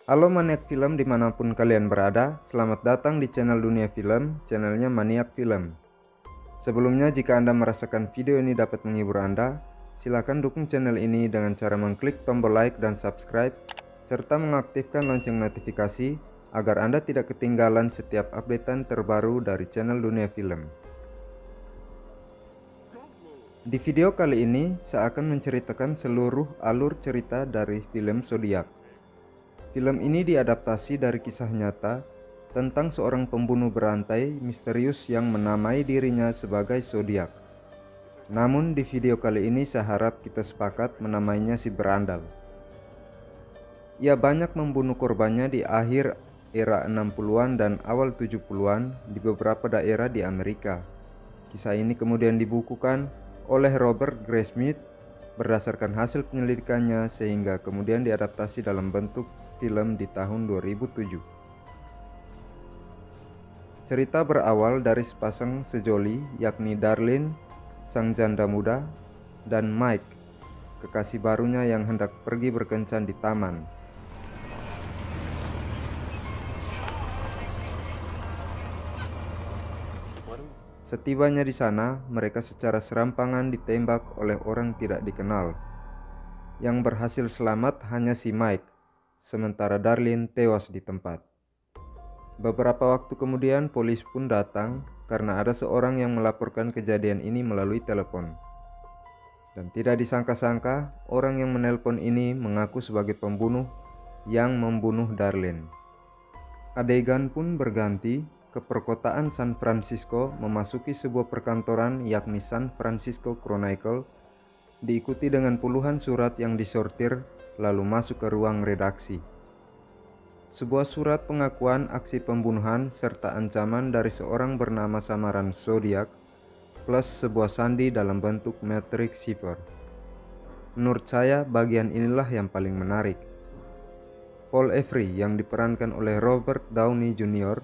Halo maniak film dimanapun kalian berada, selamat datang di channel Dunia Film, channelnya Maniak Film. Sebelumnya, jika Anda merasakan video ini dapat menghibur Anda, silakan dukung channel ini dengan cara mengklik tombol like dan subscribe, serta mengaktifkan lonceng notifikasi agar Anda tidak ketinggalan setiap updatean terbaru dari channel Dunia Film. Di video kali ini, saya akan menceritakan seluruh alur cerita dari film Zodiac. Film ini diadaptasi dari kisah nyata tentang seorang pembunuh berantai misterius yang menamai dirinya sebagai Zodiac. Namun di video kali ini saya harap kita sepakat menamainya si berandal. Ia banyak membunuh korbannya di akhir era 60-an dan awal 70-an di beberapa daerah di Amerika. Kisah ini kemudian dibukukan oleh Robert Graysmith berdasarkan hasil penyelidikannya sehingga kemudian diadaptasi dalam bentuk film di tahun 2007. Cerita berawal dari sepasang sejoli yakni Darlene, sang janda muda, dan Mike, kekasih barunya yang hendak pergi berkencan di taman. Setibanya di sana, mereka secara serampangan ditembak oleh orang tidak dikenal. Yang berhasil selamat hanya si Mike, sementara Darlene tewas di tempat. Beberapa waktu kemudian polisi pun datang karena ada seorang yang melaporkan kejadian ini melalui telepon. Dan tidak disangka-sangka, orang yang menelpon ini mengaku sebagai pembunuh yang membunuh Darlene. Adegan pun berganti ke perkotaan San Francisco, memasuki sebuah perkantoran yakni San Francisco Chronicle, diikuti dengan puluhan surat yang disortir lalu masuk ke ruang redaksi. Sebuah surat pengakuan aksi pembunuhan serta ancaman dari seorang bernama samaran Zodiac plus sebuah sandi dalam bentuk matrix cipher. Menurut saya bagian inilah yang paling menarik. Paul Avery yang diperankan oleh Robert Downey Jr.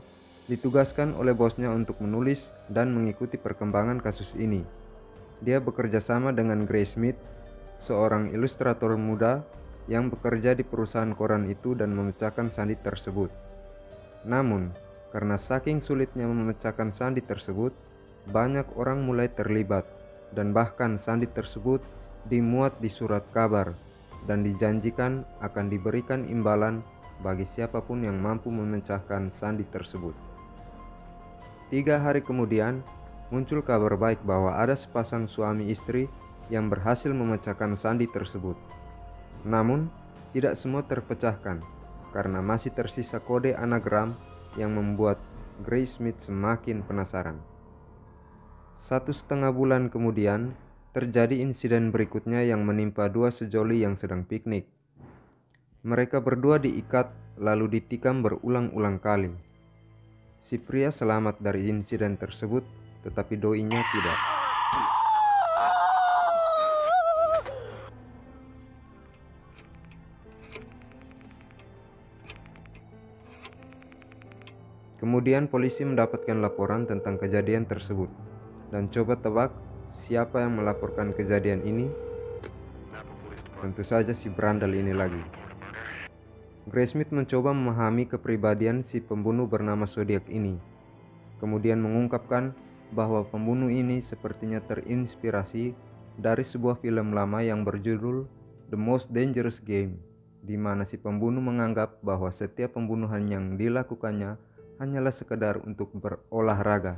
ditugaskan oleh bosnya untuk menulis dan mengikuti perkembangan kasus ini. Dia bekerja sama dengan Graysmith, seorang ilustrator muda yang bekerja di perusahaan koran itu dan memecahkan sandi tersebut. Namun, karena saking sulitnya memecahkan sandi tersebut, banyak orang mulai terlibat dan bahkan sandi tersebut dimuat di surat kabar dan dijanjikan akan diberikan imbalan bagi siapapun yang mampu memecahkan sandi tersebut. 3 hari kemudian, muncul kabar baik bahwa ada sepasang suami istri yang berhasil memecahkan sandi tersebut. Namun, tidak semua terpecahkan karena masih tersisa kode anagram yang membuat Graysmith semakin penasaran. 1,5 bulan kemudian, terjadi insiden berikutnya yang menimpa dua sejoli yang sedang piknik. Mereka berdua diikat lalu ditikam berulang-ulang kali. Si pria selamat dari insiden tersebut, tetapi doinya tidak. Kemudian polisi mendapatkan laporan tentang kejadian tersebut. Dan coba tebak siapa yang melaporkan kejadian ini? Tentu saja si berandal ini lagi. Graysmith mencoba memahami kepribadian si pembunuh bernama Zodiac ini. Kemudian mengungkapkan bahwa pembunuh ini sepertinya terinspirasi dari sebuah film lama yang berjudul The Most Dangerous Game, di mana si pembunuh menganggap bahwa setiap pembunuhan yang dilakukannya hanyalah sekedar untuk berolahraga.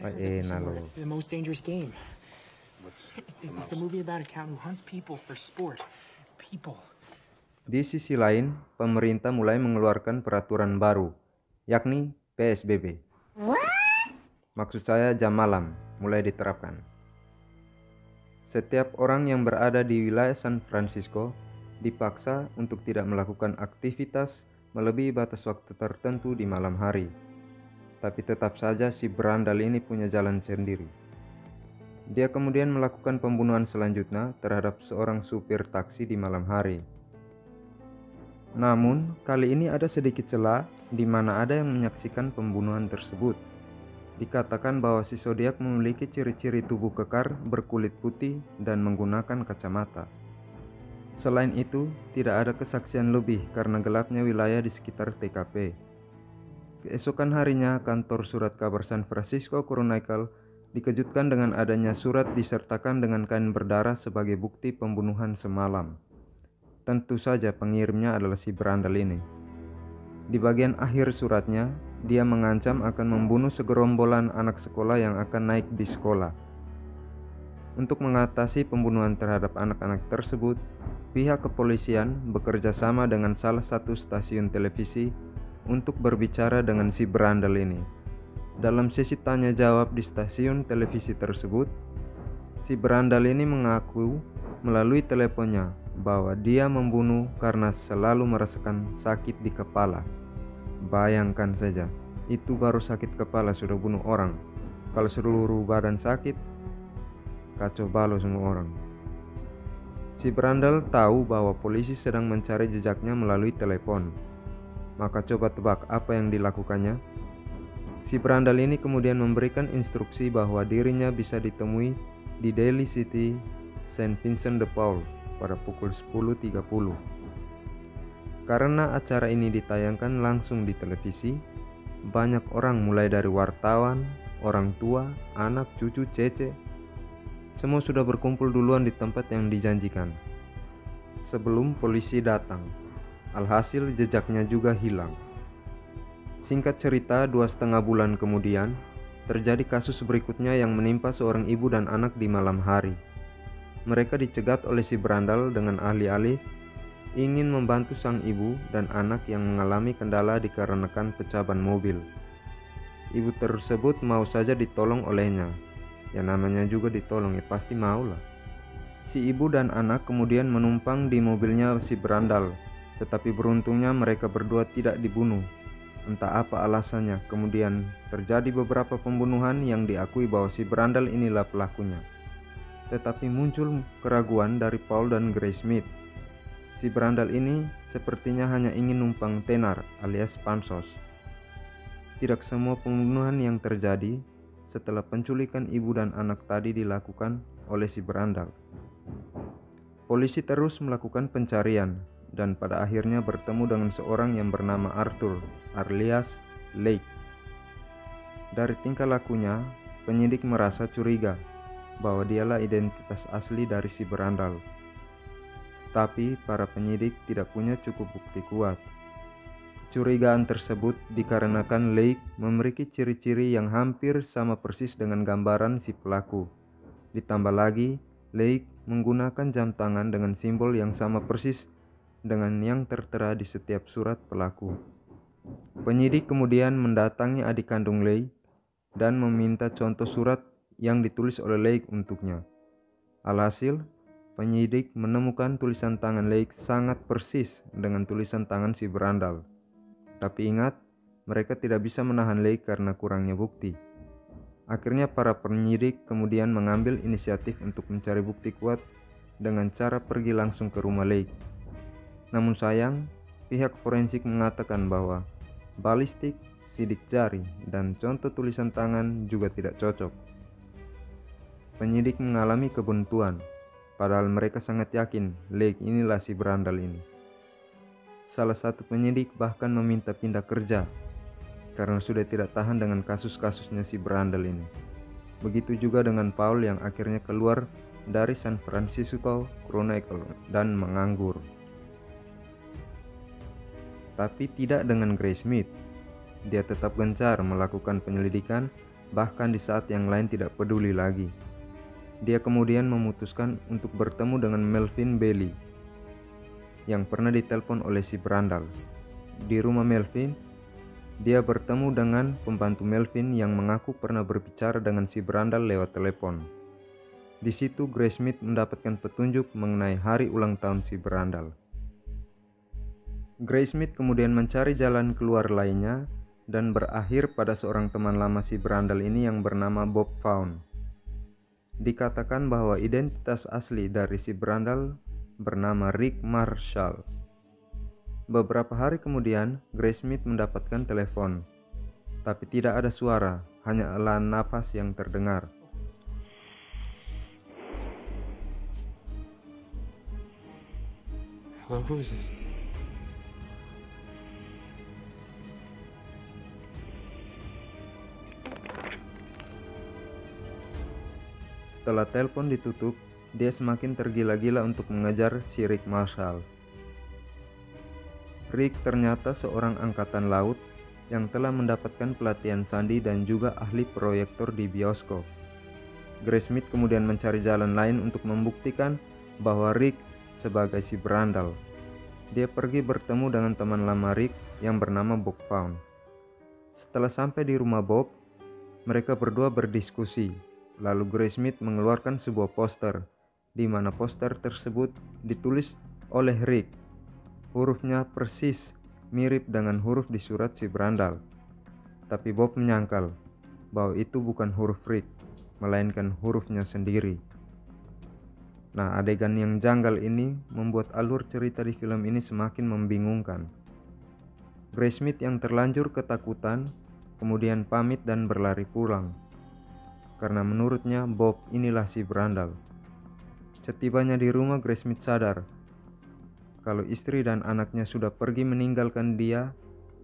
The Most Dangerous Game. It's a movie about a count who hunts people for sport. People. Di sisi lain, pemerintah mulai mengeluarkan peraturan baru, yakni PSBB. Maksud saya jam malam mulai diterapkan. Setiap orang yang berada di wilayah San Francisco dipaksa untuk tidak melakukan aktivitas melebihi batas waktu tertentu di malam hari. Tapi tetap saja si berandal ini punya jalan sendiri. Dia kemudian melakukan pembunuhan selanjutnya terhadap seorang supir taksi di malam hari. Namun, kali ini ada sedikit celah di mana ada yang menyaksikan pembunuhan tersebut. Dikatakan bahwa si Zodiac memiliki ciri-ciri tubuh kekar, berkulit putih, dan menggunakan kacamata. Selain itu, tidak ada kesaksian lebih karena gelapnya wilayah di sekitar TKP. Keesokan harinya, kantor surat kabar San Francisco Chronicle dikejutkan dengan adanya surat disertakan dengan kain berdarah sebagai bukti pembunuhan semalam. Tentu saja pengirimnya adalah si berandal ini. Di bagian akhir suratnya, dia mengancam akan membunuh segerombolan anak sekolah yang akan naik di sekolah. Untuk mengatasi pembunuhan terhadap anak-anak tersebut, pihak kepolisian bekerja sama dengan salah satu stasiun televisi untuk berbicara dengan si berandal ini. Dalam sesi tanya jawab di stasiun televisi tersebut, si berandal ini mengaku melalui teleponnya bahwa dia membunuh karena selalu merasakan sakit di kepala. Bayangkan saja, itu baru sakit kepala sudah bunuh orang. Kalau seluruh badan sakit, kacau balau semua orang. Si berandal tahu bahwa polisi sedang mencari jejaknya melalui telepon. Maka coba tebak apa yang dilakukannya? Si berandal ini kemudian memberikan instruksi bahwa dirinya bisa ditemui di Daly City, Saint Vincent de Paul pada pukul 10.30. Karena acara ini ditayangkan langsung di televisi, banyak orang mulai dari wartawan, orang tua, anak, cucu, cece, semua sudah berkumpul duluan di tempat yang dijanjikan sebelum polisi datang. Alhasil jejaknya juga hilang. Singkat cerita, 2,5 bulan kemudian terjadi kasus berikutnya yang menimpa seorang ibu dan anak di malam hari. Mereka dicegat oleh si berandal dengan alih-alih ingin membantu sang ibu dan anak yang mengalami kendala dikarenakan pecah ban mobil. Ibu tersebut mau saja ditolong olehnya. Ya namanya juga ditolong, ya pasti maulah. Si ibu dan anak kemudian menumpang di mobilnya si berandal, tetapi beruntungnya mereka berdua tidak dibunuh. Entah apa alasannya, kemudian terjadi beberapa pembunuhan yang diakui bahwa si berandal inilah pelakunya. Tetapi muncul keraguan dari Paul dan Grace Smith. Si berandal ini sepertinya hanya ingin numpang tenar alias pansos. Tidak semua pembunuhan yang terjadi setelah penculikan ibu dan anak tadi dilakukan oleh si berandal. Polisi terus melakukan pencarian dan pada akhirnya bertemu dengan seorang yang bernama Arthur alias Lake. Dari tingkah lakunya, penyidik merasa curiga bahwa dialah identitas asli dari si berandal. Tapi para penyidik tidak punya cukup bukti kuat. Kecurigaan tersebut dikarenakan Lake memiliki ciri-ciri yang hampir sama persis dengan gambaran si pelaku. Ditambah lagi, Lake menggunakan jam tangan dengan simbol yang sama persis dengan yang tertera di setiap surat pelaku. Penyidik kemudian mendatangi adik kandung Lake dan meminta contoh surat yang ditulis oleh Lake untuknya. Alhasil, penyidik menemukan tulisan tangan Lake sangat persis dengan tulisan tangan si berandal. Tapi ingat, mereka tidak bisa menahan Lake karena kurangnya bukti. Akhirnya para penyidik kemudian mengambil inisiatif untuk mencari bukti kuat dengan cara pergi langsung ke rumah Lake. Namun sayang, pihak forensik mengatakan bahwa balistik, sidik jari, dan contoh tulisan tangan juga tidak cocok. Penyidik mengalami kebuntuan, padahal mereka sangat yakin Lake inilah si berandal ini. Salah satu penyidik bahkan meminta pindah kerja karena sudah tidak tahan dengan kasus-kasusnya si berandal ini. Begitu juga dengan Paul yang akhirnya keluar dari San Francisco Chronicle dan menganggur. Tapi tidak dengan Grace Smith. Dia tetap gencar melakukan penyelidikan bahkan di saat yang lain tidak peduli lagi. Dia kemudian memutuskan untuk bertemu dengan Melvin Bailey yang pernah ditelepon oleh si berandal. Di rumah Melvin, dia bertemu dengan pembantu Melvin yang mengaku pernah berbicara dengan si berandal lewat telepon. Di situ Grace Smith mendapatkan petunjuk mengenai hari ulang tahun si berandal. Grace Smith kemudian mencari jalan keluar lainnya dan berakhir pada seorang teman lama si berandal ini yang bernama Bob Vaughn. Dikatakan bahwa identitas asli dari si berandal bernama Rick Marshall. Beberapa hari kemudian, Grace Smith mendapatkan telepon, tapi tidak ada suara, hanya elan nafas yang terdengar. Hello, who is this? Setelah telepon ditutup, dia semakin tergila-gila untuk mengejar si Rick Marshall. Rick ternyata seorang angkatan laut yang telah mendapatkan pelatihan sandi dan juga ahli proyektor di bioskop. Graysmith kemudian mencari jalan lain untuk membuktikan bahwa Rick sebagai si berandal. Dia pergi bertemu dengan teman lama Rick yang bernama Bob Vaughn. Setelah sampai di rumah Bob, mereka berdua berdiskusi. Lalu Graysmith mengeluarkan sebuah poster, di mana poster tersebut ditulis oleh Rick. Hurufnya persis mirip dengan huruf di surat si berandal. Tapi Bob menyangkal bahwa itu bukan huruf Rick, melainkan hurufnya sendiri. Nah, adegan yang janggal ini membuat alur cerita di film ini semakin membingungkan. Graysmith yang terlanjur ketakutan kemudian pamit dan berlari pulang. Karena menurutnya Bob inilah si berandal. Setibanya di rumah, Graysmith sadar kalau istri dan anaknya sudah pergi meninggalkan dia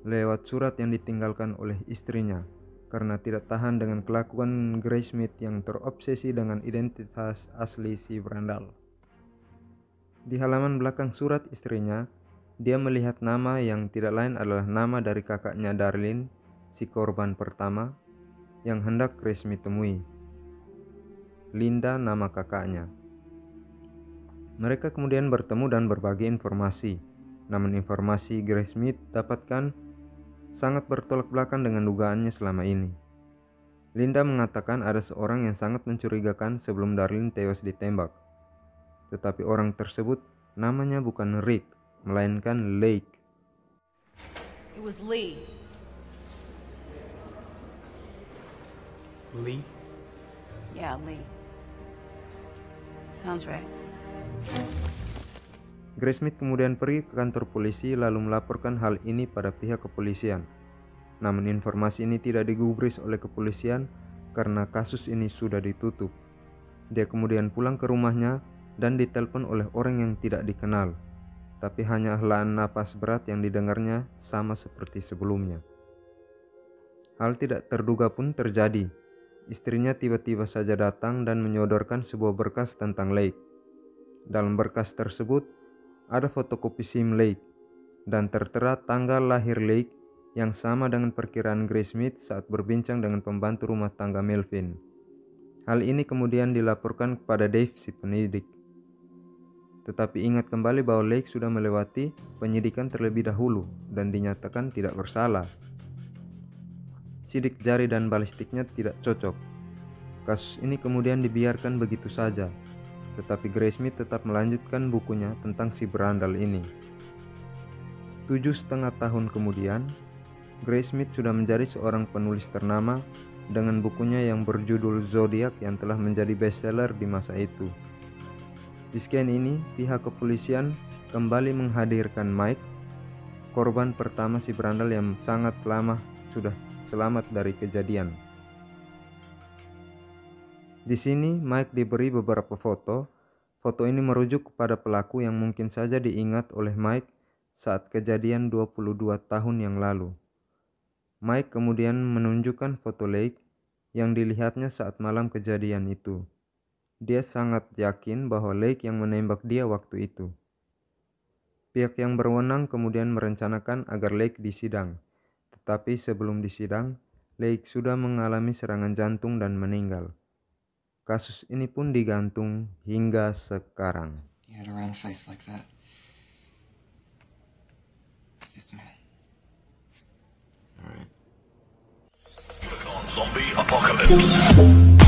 lewat surat yang ditinggalkan oleh istrinya, karena tidak tahan dengan kelakuan Graysmith yang terobsesi dengan identitas asli si berandal. Di halaman belakang surat istrinya, dia melihat nama yang tidak lain adalah nama dari kakaknya Darlene, si korban pertama, yang hendak Graysmith temui. Linda nama kakaknya. Mereka kemudian bertemu dan berbagi informasi. Namun informasi Graysmith dapatkan sangat bertolak belakang dengan dugaannya selama ini. Linda mengatakan ada seorang yang sangat mencurigakan sebelum Darlene tewas ditembak. Tetapi orang tersebut namanya bukan Rick, melainkan Lake. It was Lee. Lee? Yeah, Lee. Sounds right. Graysmith kemudian pergi ke kantor polisi lalu melaporkan hal ini pada pihak kepolisian. Namun informasi ini tidak digubris oleh kepolisian karena kasus ini sudah ditutup. Dia kemudian pulang ke rumahnya dan ditelepon oleh orang yang tidak dikenal, tapi hanya helaan napas berat yang didengarnya sama seperti sebelumnya. Hal tidak terduga pun terjadi. Istrinya tiba-tiba saja datang dan menyodorkan sebuah berkas tentang Lake. Dalam berkas tersebut ada fotokopi SIM Lake dan tertera tanggal lahir Lake yang sama dengan perkiraan Graysmith saat berbincang dengan pembantu rumah tangga Melvin. Hal ini kemudian dilaporkan kepada Dave si penyidik. Tetapi ingat kembali bahwa Lake sudah melewati penyidikan terlebih dahulu dan dinyatakan tidak bersalah. Sidik jari dan balistiknya tidak cocok. Kasus ini kemudian dibiarkan begitu saja. Tetapi Graysmith tetap melanjutkan bukunya tentang si berandal ini. 7,5 tahun kemudian, Graysmith sudah menjadi seorang penulis ternama dengan bukunya yang berjudul Zodiac yang telah menjadi bestseller di masa itu. Di scan ini, pihak kepolisian kembali menghadirkan Mike, korban pertama si berandal yang sangat lama sudah selamat dari kejadian. Di sini Mike diberi beberapa foto. Foto ini merujuk kepada pelaku yang mungkin saja diingat oleh Mike saat kejadian 22 tahun yang lalu. Mike kemudian menunjukkan foto Lake yang dilihatnya saat malam kejadian itu. Dia sangat yakin bahwa Lake yang menembak dia waktu itu. Pihak yang berwenang kemudian merencanakan agar Lake disidang. Tetapi sebelum disidang, Lake sudah mengalami serangan jantung dan meninggal. Kasus ini pun digantung hingga sekarang. He had a round face like that. Who's this man? All right. Zombie apocalypse.